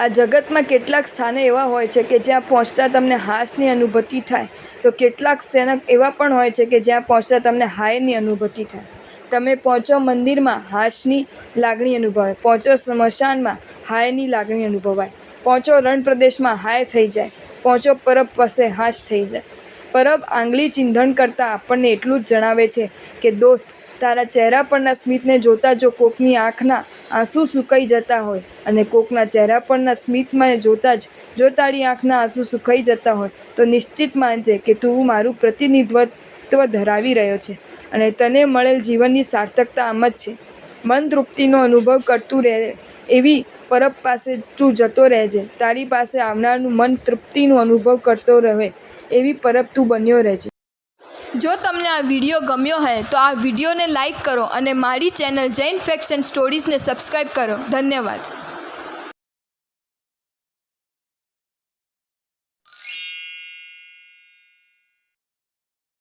આ જગતમાં કેટલાક સ્થાને એવા હોય છે કે જ્યાં પહોંચતા તમને હાશની અનુભૂતિ થાય, તો કેટલાક સ્થાન એવા પણ હોય છે કે જ્યાં પહોંચતા તમને હાયની અનુભૂતિ થાય. તમે પહોંચો મંદિરમાં, હાશની લાગણી અનુભવાય. પહોંચો સ્મશાનમાં, હાયની લાગણી અનુભવાય. પહોંચો રણ પ્રદેશમાં, હાય થઈ જાય. પહોંચો પરબ પાસે, હાશ થઈ જાય. પરબ આંગળી ચીંધણ કરતાં આપણને એટલું જ જણાવે છે કે દોસ્ત, તારા ચહેરા પરના સ્મિતને જોતાં જો કોકની આંખના આંસુ સુકાઈ જતા હોય અને કોકના ચહેરા પરના સ્મિતમાં જોતાં જ જો તારી આંખના આંસુ સુકાઈ જતા હોય, તો નિશ્ચિત માનજે કે તું મારું પ્રતિનિધિત્વ ધરાવી રહ્યો છે અને તને મળેલ જીવનની સાર્થકતા આમ જ છે. મન તૃપ્તિનો અનુભવ કરતું રહે એવી પરબ પાસે તું જતો રહેજે. તારી પાસે આવનારનું મન તૃપ્તિનો અનુભવ કરતો રહે એવી પરબ તું બન્યો રહેજે. જો તમને આ વિડીયો ગમ્યો હોય તો આ વિડીયોને લાઈક કરો અને મારી ચેનલ જૈન ફેક્ટ્સ એન્ડ સ્ટોરીઝને સબસ્ક્રાઈબ કરો. ધન્યવાદ.